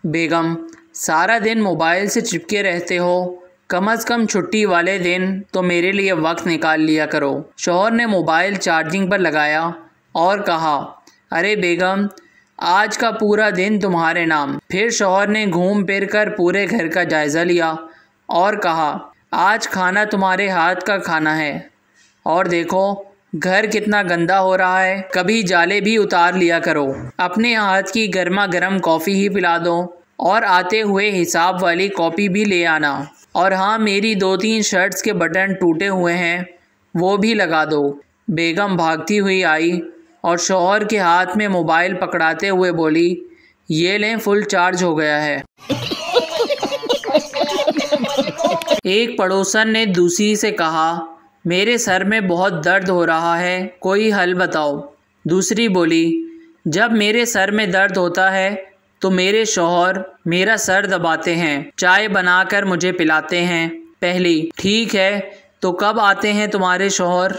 بیگم، سارا دن موبائل سے چپکے رہتے ہو، کم از کم چھٹی والے دن تو میرے لیے وقت نکال لیا کرو۔ شوہر نے موبائل چارجنگ پر لگایا اور کہا، ارے بیگم، آج کا پورا دن تمہارے نام۔ پھر شوہر نے گھوم پھر کر پورے گھر کا جائزہ لیا اور کہا، آج کھانا تمہارے ہاتھ کا کھانا ہے، اور دیکھو گھر کتنا گندا ہو رہا ہے، کبھی جالے بھی اتار لیا کرو، اپنے ہاتھ کی گرما گرم کافی ہی پلا دو، اور آتے ہوئے حساب والی کاپی بھی لے آنا، اور ہاں میری 2-3 شرٹس کے بٹن ٹوٹے ہوئے ہیں وہ بھی لگا دو۔ بیگم بھاگتی ہوئی آئی اور شوہر کے ہاتھ میں موبائل پکڑاتے ہوئے بولی، یہ لیں فل چارج ہو گیا ہے۔ ایک پڑوسن نے دوسری سے کہا، میرے سر میں بہت درد ہو رہا ہے، کوئی حل بتاؤ۔ دوسری بولی، جب میرے سر میں درد ہوتا ہے تو میرے شوہر میرا سر دباتے ہیں، چائے بنا کر مجھے پلاتے ہیں۔ پہلی، ٹھیک ہے، تو کب آتے ہیں تمہارے شوہر؟